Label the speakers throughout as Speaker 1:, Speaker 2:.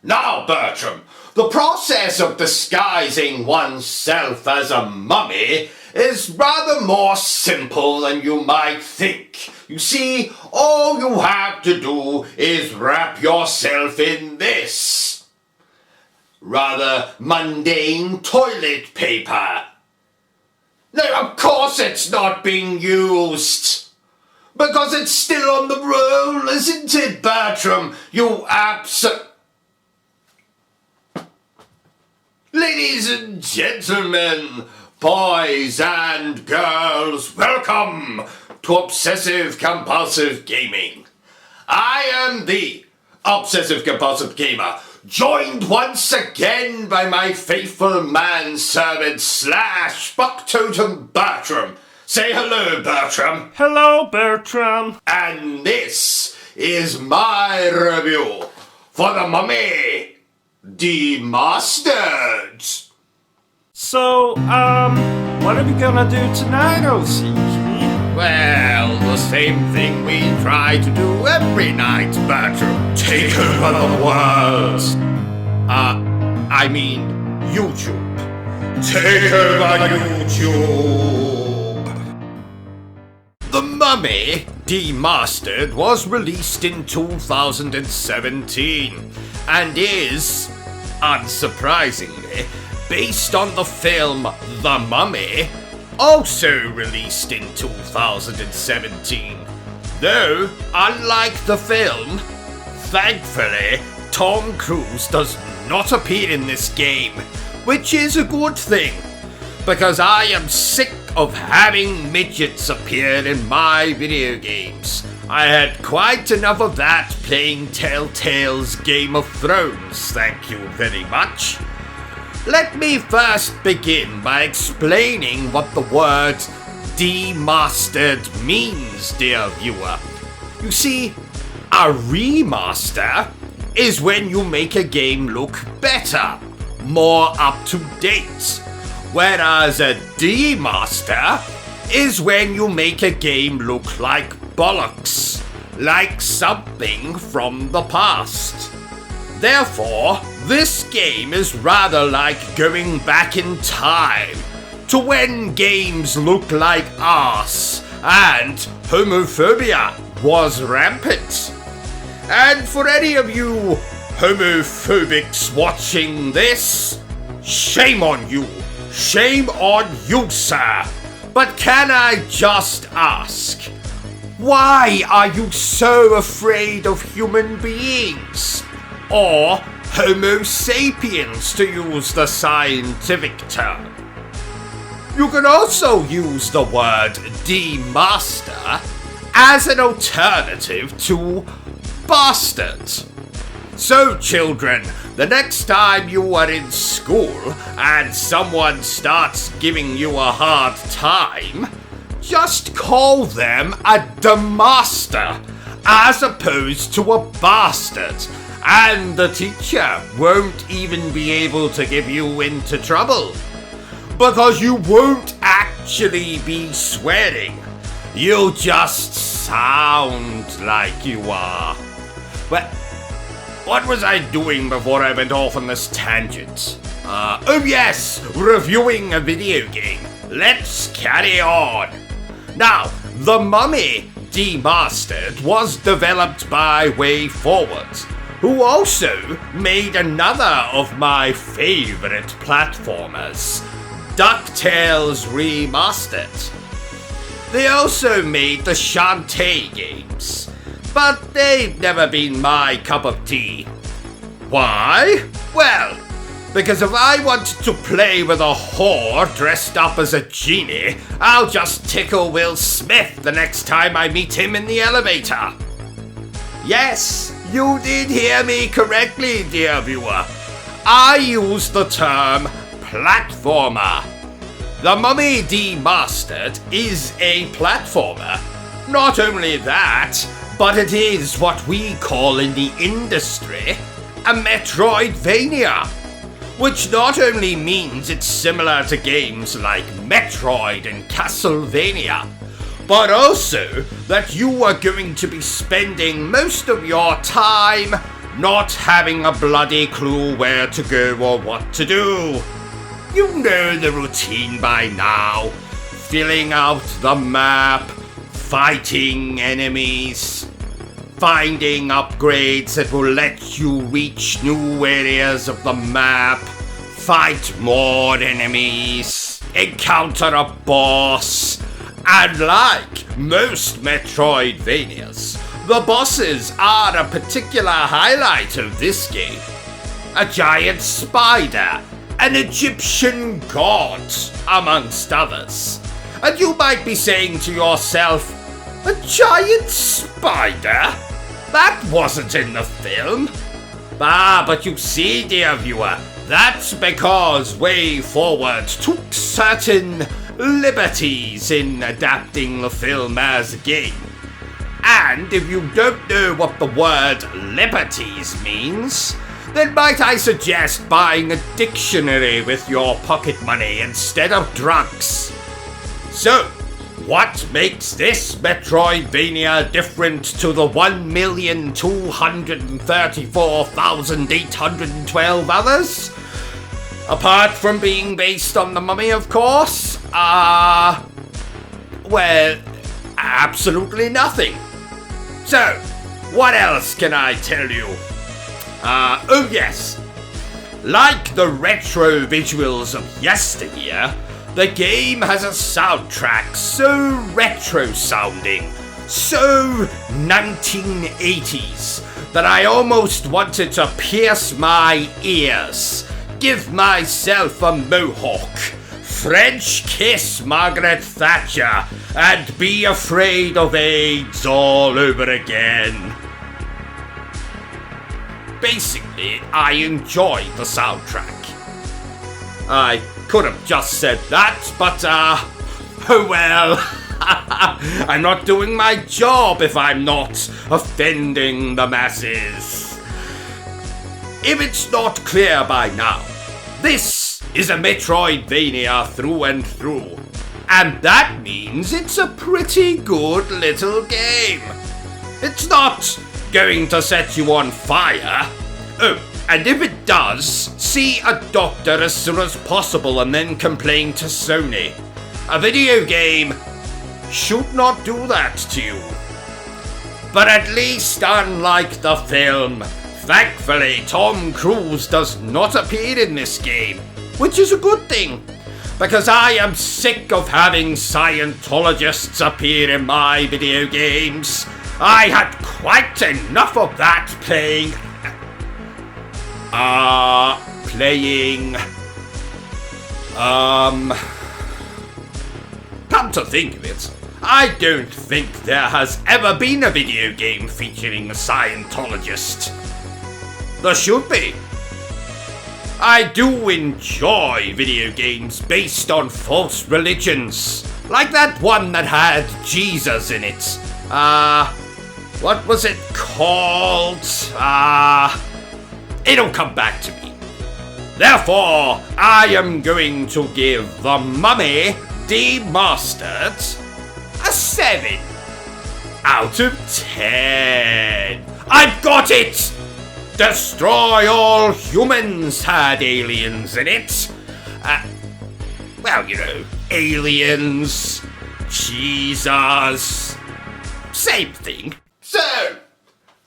Speaker 1: Now, Bertram, the process of disguising oneself as a mummy is rather more simple than you might think. You see, all you have to do is wrap yourself in this rather mundane toilet paper. No, of course it's not being used. Because it's still on the roll, isn't it, Bertram? You Ladies and gentlemen, boys and girls, welcome to Obsessive Compulsive Gaming. I am the Obsessive Compulsive Gamer, joined once again by my faithful manservant / Bucktotem Bertram. Say hello, Bertram.
Speaker 2: Hello, Bertram.
Speaker 1: And this is my review for the Mummy Demastered.
Speaker 2: So, what are we gonna do tonight, O.C.G?
Speaker 1: Well, the same thing we try to do every night, Bertram. Take over the world. I mean, YouTube. Take over YouTube. The Mummy Demastered was released in 2017 and is, unsurprisingly, based on the film The Mummy, also released in 2017. Though, unlike the film, thankfully, Tom Cruise does not appear in this game, which is a good thing, because I am sick of having midgets appear in my video games. I had quite enough of that playing Telltale's Game of Thrones, thank you very much. Let me first begin by explaining what the word demastered means, dear viewer. You see, a remaster is when you make a game look better, more up to date, whereas a demaster is when you make a game look like bollocks, like something from the past. Therefore, this game is rather like going back in time to when games look like arse and homophobia was rampant. And for any of you homophobics watching this, shame on you. Shame on you, sir. But can I just ask, why are you so afraid of human beings? Or Homo sapiens, to use the scientific term. You can also use the word demaster as an alternative to bastard. So, children, the next time you are in school and someone starts giving you a hard time, just call them a demaster as opposed to a bastard, and the teacher won't even be able to give you into trouble, because you won't actually be swearing. You'll just sound like you are. Well, what was I doing before I went off on this tangent? Oh yes, reviewing a video game. Let's carry on. Now, The Mummy Demastered was developed by WayForward, who also made another of my favorite platformers, DuckTales Remastered. They also made the Shantae games, but they've never been my cup of tea. Why? Well, because if I want to play with a whore dressed up as a genie, I'll just tickle Will Smith the next time I meet him in the elevator. Yes, you did hear me correctly, dear viewer. I use the term platformer. The Mummy Demastered is a platformer. Not only that, but it is what we call in the industry a metroidvania, which not only means it's similar to games like Metroid and Castlevania, but also that you are going to be spending most of your time not having a bloody clue where to go or what to do. You know the routine by now. Filling out the map, fighting enemies, finding upgrades that will let you reach new areas of the map, fight more enemies, encounter a boss, and like most Metroidvanias, the bosses are a particular highlight of this game. A giant spider, an Egyptian god, amongst others. And you might be saying to yourself, a giant spider? That wasn't in the film. But you see, dear viewer, that's because Way Forward took certain liberties in adapting the film as a game. And if you don't know what the word liberties means, then might I suggest buying a dictionary with your pocket money instead of drugs? So, what makes this Metroidvania different to the 1,234,812 others? Apart from being based on the Mummy, of course, well, absolutely nothing. So, what else can I tell you? Oh yes, like the retro visuals of yesteryear, the game has a soundtrack so retro-sounding, so 1980s, that I almost wanted to pierce my ears, give myself a mohawk, French kiss Margaret Thatcher, and be afraid of AIDS all over again. Basically, I enjoy the soundtrack. I could have just said that, but oh well. I'm not doing my job if I'm not offending the masses. If it's not clear by now, this is a Metroidvania through and through, and that means it's a pretty good little game. It's not going to set you on fire. Oh, and if it does, see a doctor as soon as possible and then complain to Sony. A video game should not do that to you. But at least, unlike the film, thankfully Tom Cruise does not appear in this game, which is a good thing, because I am sick of having Scientologists appear in my video games. I had quite enough of that playing. Come to think of it, I don't think there has ever been a video game featuring a Scientologist. There should be. I do enjoy video games based on false religions, like that one that had Jesus in it. What was it called? It'll come back to me. Therefore, I am going to give the Mummy Demastered a 7 out of 10. I've got it! Destroy All Humans had aliens in it. Well, you know, aliens, Jesus, same thing. So,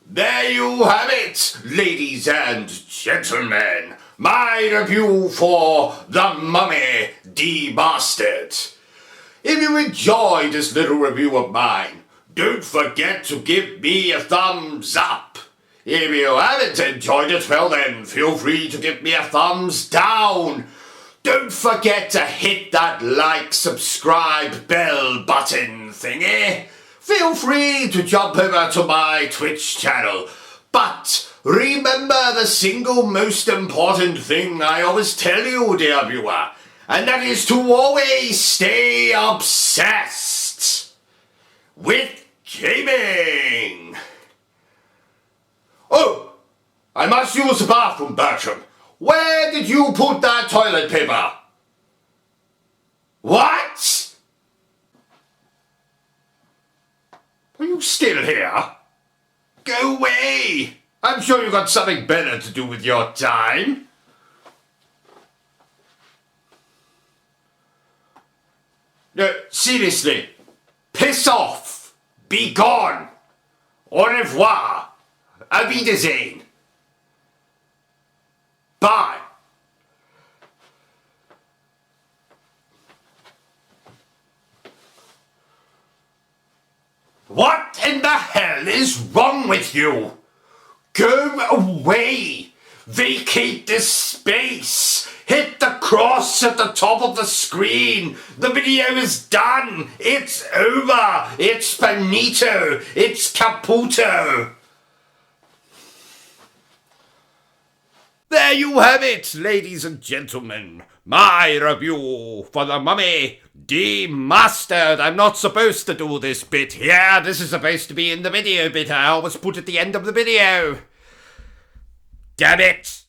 Speaker 1: there you have it, ladies and gentlemen. My review for The Mummy Demastered. If you enjoyed this little review of mine, don't forget to give me a thumbs up. If you haven't enjoyed it, well then, feel free to give me a thumbs down. Don't forget to hit that like, subscribe, bell button thingy. Feel free to jump over to my Twitch channel. But remember the single most important thing I always tell you, dear viewer, and that is to always stay obsessed with gaming. Oh, I must use the bathroom, Bertram. Where did you put that toilet paper? What? Are you still here? Go away! I'm sure you got something better to do with your time. No, seriously. Piss off. Be gone. Au revoir. Auf Wiedersehen. Bye. What in the hell is wrong with you? Go away! Vacate this space! Hit the cross at the top of the screen! The video is done! It's over! It's finito! It's caputo! There you have it, ladies and gentlemen. My review for the Mummy Demastered. I'm not supposed to do this bit here. This is supposed to be in the video bit. I always put at the end of the video. Damn it.